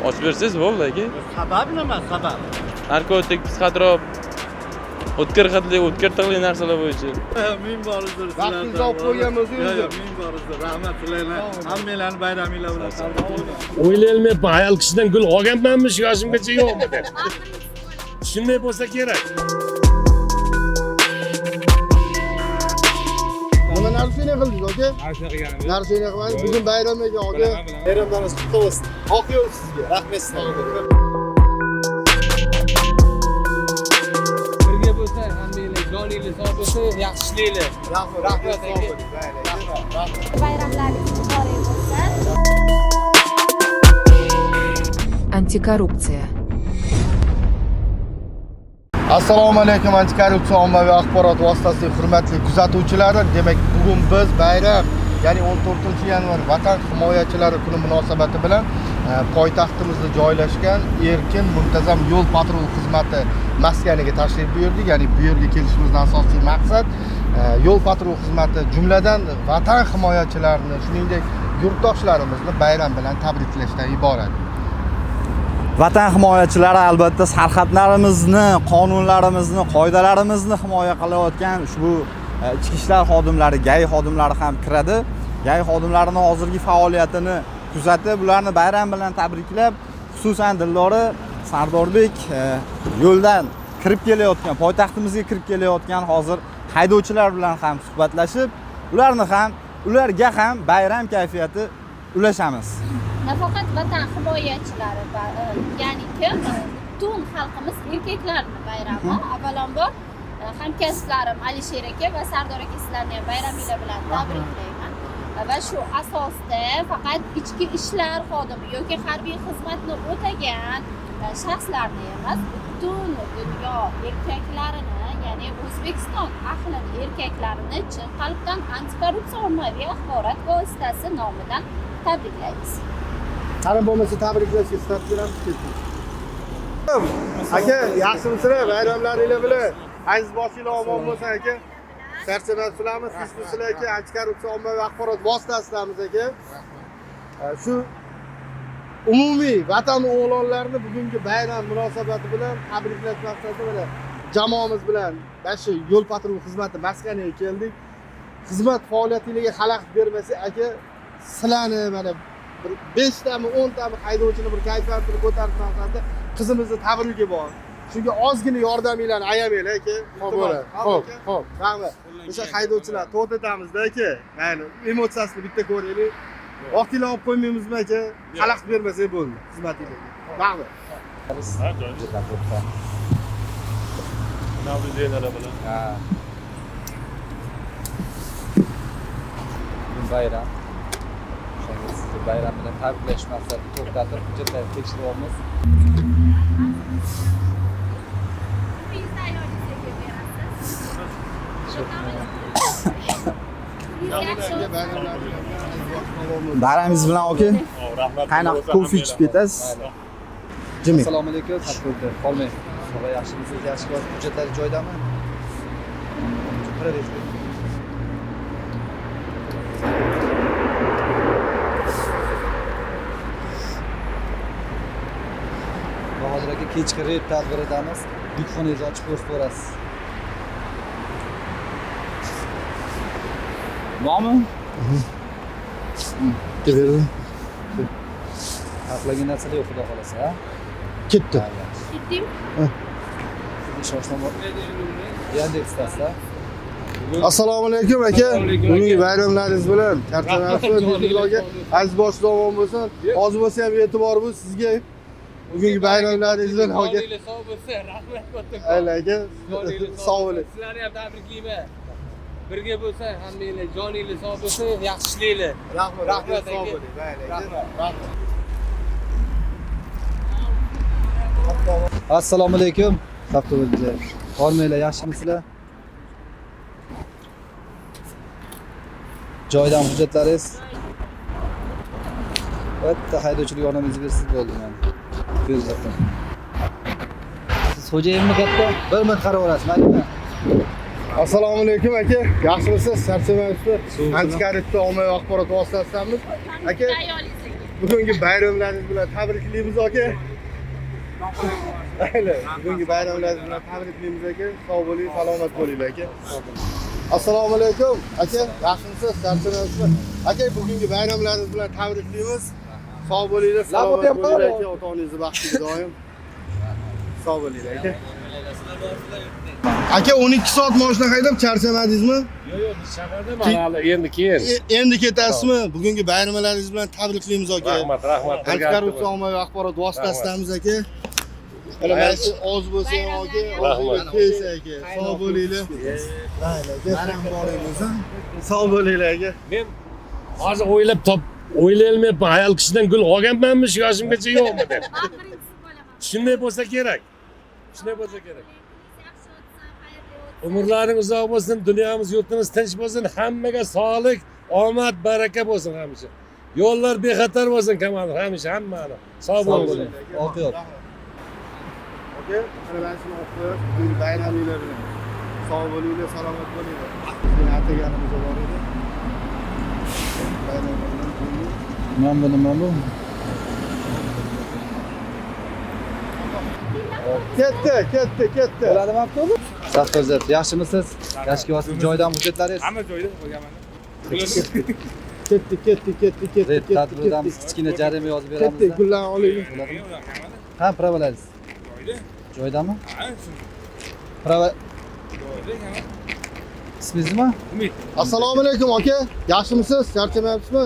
Ochib bersangiz bo'ldi aka. Sabab nima? Sabab. Narkotik, psixotrop, o'tkir hidli, o'tkir tig'li narsalar bo'yicha. Men bor uzr. Vaqtingizni olib qo'yganmiz o'zi. Men bor uzr. Rahmat sizlarga. Hammanglarni bayraminglar bilan tabriklayman. O'ylayolmayapman, ayol kishidan gul olganmanmi shu yoshimgacha yo'qmi deb. Shunday bo'lsa kerak. Nima narsani qildingiz aka? Narsani qilmang. Bugun bayram ekan aka. Bayramlaringiz qutlug' bo'lsin. Oq yo'l sizga. Rahmat sizlarga. Birga bo'lsa, hammanglar joningiz sog' bo'lsin, yaxshi ishlaylar. Rahmat. Bayramlaringiz muborak bo'lsin. Антикоррупция. Assalomu alaykum, antikorrupsiya ommaviy axborot vositasining hurmatli kuzatuvchilari. Demak, bugun biz bayram, ya'ni 14-yanvar Vatan himoyachilari kuni munosabati bilan poytaxtimizda joylashgan erkin muntazam yo'l patrul xizmati maskaniga tashrif buyurdik. Ya'ni bu yerga kelishimizdan asosiy maqsad yo'l patrul xizmati jumladan vatan himoyachilarini, shuningdek yurtdoshlarimizni bayram bilan tabriklashdan iborat. Vatan himoyachilari albatta sarhadlarimizni, qonunlarimizni, qoidalarimizni himoya qilayotgan ushbu ichki ishlar xodimlari, GAI xodimlari ham kiradi. GAI xodimlarining hozirgi faoliyatini kuzatib, ularni bayram bilan tabriklab, xususan Dildora Sardorbek yo'ldan kirib kelayotgan, poytaxtimizga kirib kelayotgan hozir haydovchilar bilan ham suhbatlashib, ularga ham bayram kayfiyati ulashamiz. Nafaqat vatan himoyachilari, ya'ni butun xalqimiz erkaklarni bayrami. Avvalambor hamkasblarim Alisher aka va Sardor aka sizlarni ham bayraminglar bilan tabriklayman. Va shu asosda faqat ichki ishlar xodimi yoki harbiy xizmatni o'tagan shaxslarni emas, butun dunyo erkaklarini, ya'ni O'zbekiston ahlini erkaklarini chin qalbdan antikorrupsiya ommaviy axborot vositasi nomidan tabriklaymiz. Qani bo'lmasa tabriklashga start beramiz. Aka, yaxshimisizlar? Bayramlaringiz bilan aziz boshinglar omon bo'lsin aka. Charchamasizlarmi? Sizlar aka, antikorrupsiya ommaviy axborot vositasidamiz aka. Shu umumiy vatan o'g'lonlarini bugungi bayram munosabati bilan tabriklash maqsadida mana jamoamiz bilan shu yo'l patrul xizmati maskaniga keldik. Xizmat faoliyatingizga xalaqit bermasa aka, sizlarni mana 5 tami 10 tami haydovchini bir kayfiyatini ko'tarish maqsadida qizimizni tabrigi bor. Shunga ozgina yordaminglarni ayamanglar aka. Xo'p. Rahmat. O'sha haydovchilar to'xtatamizda aka. Mayli, emotsiyasini bitta ko'raylik. Vaqtinglarni olib qo'ymaymizmi aka? Xalaqit bermasak bo'ldi xizmatingizga. Rahmat. Bayram. Sizni bayram bilan tabriklash maqsadida to'xtatib, hujjatlarni tekshiryapmiz. Bayramingiz bilan aka. Qaynoq kofe ichib ketasiz. Assalomu alaykum. Qolmang. Sog'a yaxshimisiz? Yaxshi ko'p hujjatlar joydami? Hozir aka kechki reyd tadbiridamiz. Yukxonangizni ochib ko'rasiz. Bormi? Keling. Xohlagan narsalar yo'q, xudo xolasa, ha? Ketdi. Ketdim. Shoshma. Yandex'da. Assalomu alaykum aka. Bugungi bayramlaringiz bilan charchamasizmi? Bizlarga aziz boshlar omon bo'lsin. Hozir bo'lsa ham e'tibor bu sizga. Bugungi bayramlaringiz bilan aka. Sog' bo'lsin, rahmat katta. Aka, sog' bo'ling. Sizlarni ham tabriklayman. Birga bo'lsa, hammanglar joningiz sog' bo'lsin, yaxshi ishlaylar. Rahmat, sog' bo'ling. Rahmat. Assalomu alaykum. Qabto'g'il. Qormanglar, yaxshimisizlar? Joydan hujjatlaringiz. Bitta haydovchilik yordamingizga bersiz bo'ldi mana. Ko'zlarim. Siz xo'jayinmi katta? Bir minut qarab olasiz, maylimi? Assalomu alaykum aka. Yaxshimisiz? Charchamayapsiz? Antikorrupsiya ommaviy axborot vositasidamiz. Aka, bugungi bayramlaringiz bilan tabriklaymiz aka. Mayli, bugungi bayramlaringiz bilan tabriklaymiz aka. Sog' bo'ling, salomat bo'linglar aka. Assalomu alaykum aka, yaxshimisiz? Charchamayapsizmi? Aka, bugungi bayramlaringiz bilan tabriklaymiz. Sog' bo'linglar, salomat bo'linglar aka. Ota-onangizni baxtiga doim. Sog' bo'linglar aka. Aka 12 soat mashina haydab charchamadingizmi? Yo'q, biz shaharda mana hali endi keyin. Endi ketasizmi? Bugungi bayramlaringiz bilan tabriklaymiz aka. Rahmat. Antikorrupsiya ommaviy axborot vositasidamiz aka. Mana mana shu oz bo'lsa aka, Rahmat. kelsa aka. Sog' bo'linglar. Mayli aka, boringiz. Sog' bo'linglar aka. Men hozir o'ylayolmayapman, ayol kishidan gul olganmanmi shu yoshimgacha yo'qmi deb. Shunday bo'lsa kerak. Umrlaring uzoq bo'lsin, dunyomiz, yurtimiz tinch bo'lsin, hammaga sog'lik, omad, baraka bo'lsin hamisha. Yo'llar bexatar bo'lsin Kamal, hamisha hammani. Sog' bo'ling. O'qiyot. Aka, mana mana shuni o'qib, bugun bayraminglar bilan. Sog' bo'linglar, salomat bo'linglar. Bizning ataganimiz bor edi. Bayramlar Nima bu? Ketdi. Bo'ladimi avtobus? Safdozat, yaxshimisiz? Yaxshi kelyapsiz. Joydan hujjatlaringiz? Hamma joyda qo'yganman. Ketdi. Tadbirdan kichkina jarima yozib beramiz. Ketdi, gullarni olaylik. Ha, pravolangiz. Joydami? Pravo. Ismingiz nima? Assalomu alaykum aka. Yaxshimisiz? Charchamayapsizmi?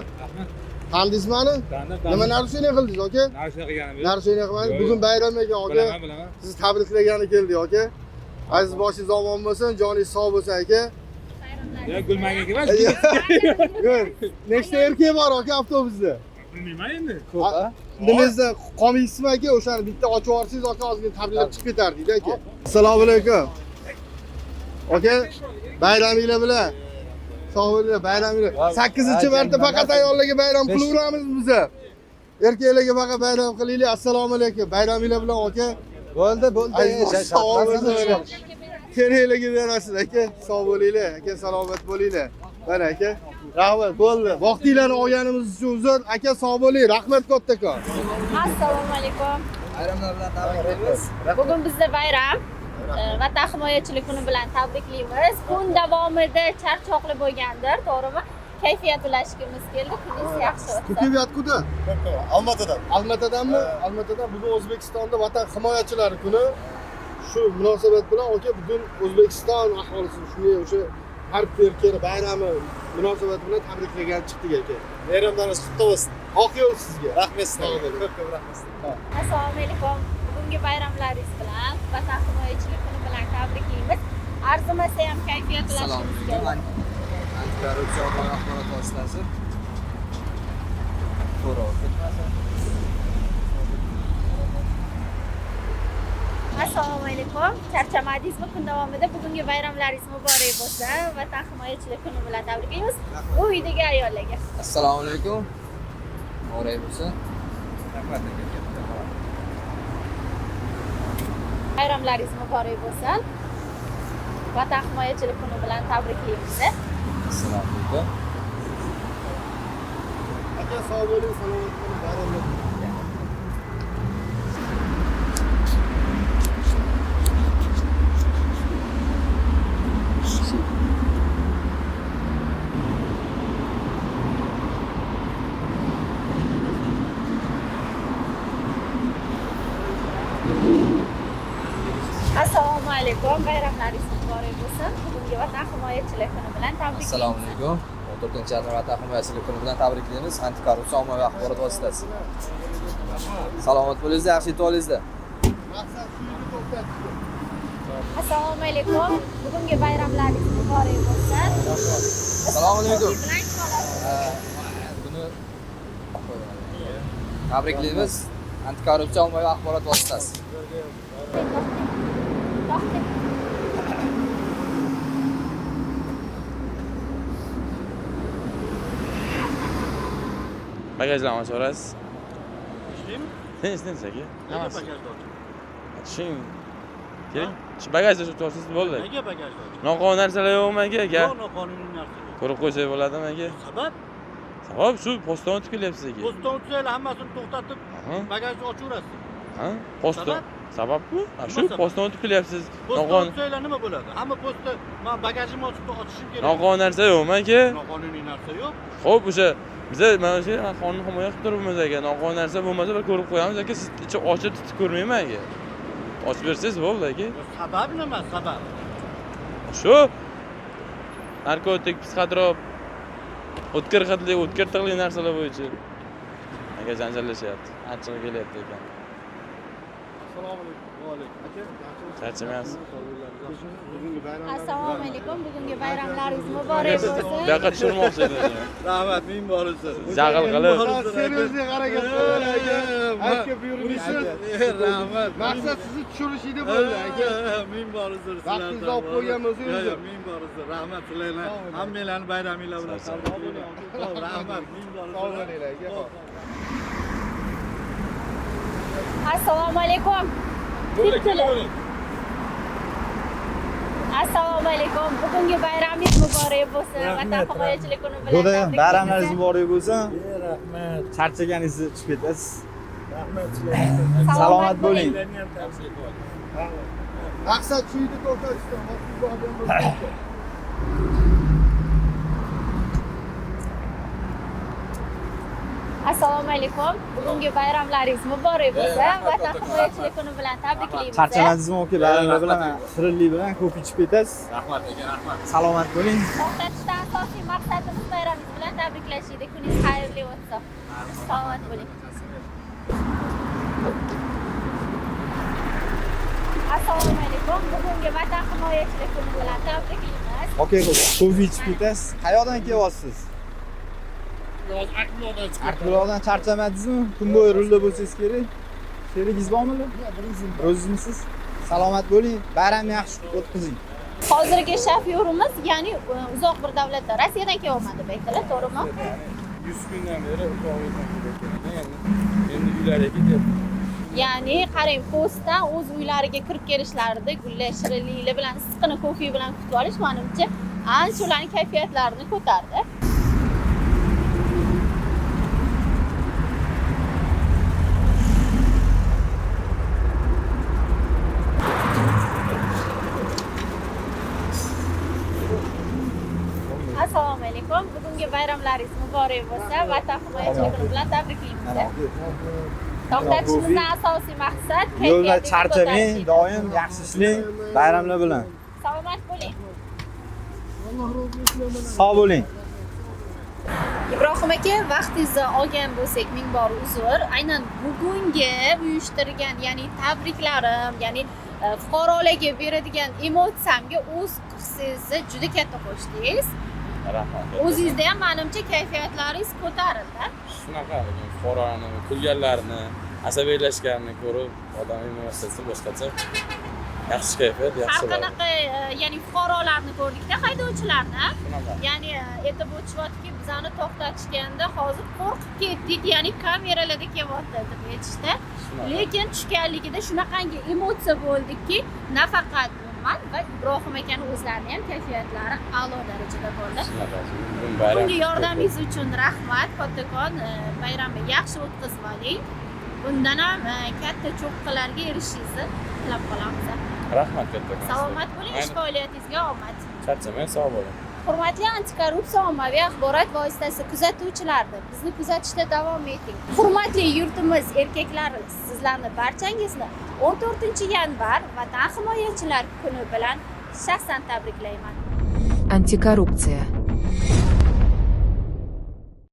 Tanidingizmi meni? Nima narusheniya qildingiz aka? Narusheniya qilmadingiz. Bugun bayram ekan aka. Sizni tabriklagani keldik aka. Aziz boshingiz omon bo'lsin, joningiz sog' bo'lsin aka. Ya gulmagan emas. Yo'q. Nechta erkak bor aka avtobusda? Bilmayman endi. Ko'p, ha? Nimangizda qolmaysizmi aka? O'shani bitta ochib yuborsangiz aka ozgina tabriklab chiqib ketardik aka. Assalomu alaykum. Aka, bayraminglar bilan. Sog' bo'linglar, bayraminglar. 8-marta faqat ayollarga bayram qilaveramiz biz. Erkaklarga faqat bayram qilaylik. Assalomu alaykum. Bayraminglar bilan aka. Bo'ldi. Sog' bo'linglar. Keraklarga berasiz aka. Sog' bo'linglar. Aka, salomat bo'linglar. Mana aka. Rahmat, bo'ldi. Vaqtinglarni olganimiz uchun uzr. Aka, sog' bo'ling. Rahmat kattakon. Assalomu alaykum. Bayramlar bilan tabriklaymiz. Bugun bizda bayram. Vatan himoyachilik kuni bilan tabriklaymiz. Kun davomida charchoqli bo'lgandir, to'g'rimi? Kayfiyat ulashgimiz keldi. Kuningiz yaxshi o'tsin. Kayfiyat kuni? Almatadanmi? Almatadan bugun O'zbekistonda Vatan himoyachilari kuni. Shu munosabat bilan aka bugun O'zbekiston aholisini shunday o'sha har erkak bayrami munosabati bilan tabriklagan chiqdik aka. Bayramlaringiz qutlug' bo'lsin. Oq yo'l sizga. Rahmat sizga. Ko'p rahmat. Assalomu alaykum. Bugungi bayramlaringiz bilan Vatan himoyachilik kuni bilan tabriklaymiz. Arzimasa ham kayfiyat ulashgimiz keldi. Antikorrupsiya ommaviy axborot vositasi. Assalomu alaykum. Charchamadingizmi? Kun davomida bugungi bayramlaringiz muborak bo'lsin. Vatan himoyachilik kuni bilan tabriklaymiz. Bu uydagi ayollarga. Assalomu alaykum. Muborak bo'lsin. Bayramlaringiz muborak bo'lsin. Vatan himoyachilik kuni bilan tabriklaymiz. Assalomu alaykum. Aka, sog' bo'ling, salomat bo'ling, bayramlar. Assalomu alaykum. Bayramlaringiz muborak bo'lsin. Bugungi Vatan himoyachilik kuni bilan tabriklaymiz. Assalomu alaykum. 14-yanvar Vatan himoyachilik kuni bilan tabriklaymiz. Antikorrupsiya ommaviy axborot vositasi. Salomat bo'linglar, yaxshi yetib olinglar. Assalomu alaykum. Bugungi bayramlaringiz muborak bo'lsin. Assalomu alaykum. Buni tabriklaymiz. Antikorrupsiya ommaviy axborot vositasi. Bagajlarni ochib olasiz. Tinch aka. Nega bagajda? Tushing. Keling. Shu bagajda shu torsiz bo'ldi. Nega bagajda? Noqonuniy narsalar yo'qmi aka? Yo'q, noqonuniy narsa yo'q. Ko'rib qo'ysak bo'ladimi aka? Sabab? Sabab shu postdan o'tib kelyapsiz aka. Postdan o'tsanglar hammasini to'xtatib, Aha. bagajni ochaverasiz. Ha? Postdan. Sababmi? Shu Nima sabab? postdan o'tib kelyapsiz. Postdan Noqonuniy o'tsanglar nima bo'ladi? Hamma postda men bagajimni ochishim kerak. noqonuniy narsa yo'qmi aka? Noqonuniy narsa yo'q. Xo'p, o'sha biza mana shu qonunni himoya qilib turibmiz aka. Noqonuniy narsa bo'lmasa bir ko'rib qo'yamiz aka. Siz ichi ochib tutib ko'rmayman aka. Ochib bersangiz bo'ldi aka. Sabab nima? Sabab. Shu narkotik, psixotrop, o'tkir tig'li narsalar bo'yicha aka janjallashyapti. Achchig'i kelyapti ekan. Assalomu alaykum. Va alaykum. Aka, Charchamayapsiz? Bugungi bayram. Assalomu alaykum. Bugungi bayramlaringiz muborak Bu bo'lsin. yoqqa tushirmoqchi edim. rahmat, ming bor bo'lsin. Jag'il qilib. Seriozlik harakat qildi aka. Aka buyurmisiz? Rahmat. Maqsad sizni tushirish edi bo'ldi aka. Ming bor bo'lsin. Vaqtingizni olib qo'yganmiz o'zi. Ming bor bo'lsin. Rahmat sizlarga. Hammanglarni bayraminglar bilan tabriklayman. Rahmat, ming bor Sog' bo'lsin. bo'linglar aka. Assalomu alaykum. Assalomu alaykum. Bugungi bayramingiz muborak bo'lsin. Vatan himoyachilik kuni bilan Xudo tabriklaymiz. bayramlaringiz muborak bo'lsin. Rahmat. Charchaganingizni chiqib ketasiz. Rahmat. Salomat bo'ling. Maqsad shu edi to'xtatishdan. Vaqtingizni olgan bo'lsa. Assalomu alaykum. Bugungi bayramlaringiz muborak bo'lsin. Vatan himoyachilik kuni bilan tabriklaymiz. Charchamadingizmi aka? Bayramlar bilan shirinlik bilan ko'p ichib ketasiz. Rahmat aka, rahmat. Salomat bo'ling. To'xtatishdan asosiy maqsadimiz bayramingiz bilan tabriklash edi. Kuningiz xayrli o'tsin. Salomat bo'ling. Assalomu alaykum. Bugungi Vatan himoyachilik kuni bilan tabriklaymiz. Aka, ko'p ichib ketasiz. Qayoqdan kelyapsiz? Akbuloqdan charchamadingizmi? Kun bo'yi rulda bo'lsangiz kerak. Sherigingiz bormi? O'zingizmisiz? Salomat bo'ling. Bayramni yaxshi o'tkazing. Hozirgi shofyorimiz, ya'ni uzoq bir davlatdan, Rossiyadan kelyapman deb aytdilar, to'g'rimi? 100 kundan beri uzoqdan endi uylariga ketyapti. Ya'ni qarang, postdan o'z uylariga kirib kelishlarida gullar, shirinliklar bilan, issiqni kofe bilan kutib olish menimcha ancha ularning kayfiyatlarini ko'tardi. Assalomu alaykum. Bugungi bayramlaringiz muborak bo'lsin. Vatan himoyachilik kuni bilan tabriklaymiz. To'xtatishimizdan asosiy maqsad Yo'lda charchamang, doim yaxshi ishlang. Bayramlar bilan. Salomat bo'ling. Sog' bo'ling. Ibrohim aka, vaqtingizni olgan bo'lsak ming bor uzr. Aynan bugungi uyushtirgan, ya'ni tabriklarim, ya'ni fuqarolarga beradigan emotsiyamga o'z hissingizni juda katta qo'shdingiz. Rahmat. O'zingizda ham menimcha kayfiyatlaringiz ko'tarildi. Shunaqa fuqarolarni kulganlarini, asabiylashganini ko'rib, odam emotsiyasi boshqacha. Yaxshi kayfiyat, Har yaxshi. qanaqa, ya'ni fuqarolarni ko'rdikda, haydovchilarni. Shunaqa. Ya'ni aytib o'tishyaptiki, bizani to'xtatishganda hozir qo'rqib ketdik, ya'ni kameralarda kelyapti deb aytishdi. Lekin tushganligida shunaqangi emotsiya bo'ldiki, nafaqat man va Ibrohim akani o'zlarini ham kayfiyatlari a'lo darajada bo'ldi. Bunga yordamingiz uchun rahmat. Kattakon bayramni yaxshi o'tkazib oling. Bundan ham katta cho'qqilarga erishishingizni tilab qolamiz. Rahmat kattakon. Salomat bo'ling, ish faoliyatingizga omad. Charchamang, sog' bo'ling. Hurmatli antikorrupsiya ommaviy axborot vositasi kuzatuvchilarni, bizni kuzatishda davom eting. Hurmatli yurtimiz erkaklari, sizlarni barchangizni 14-yanvar Vatan himoyachilar kuni bilan shaxsan tabriklayman. Антикоррупция.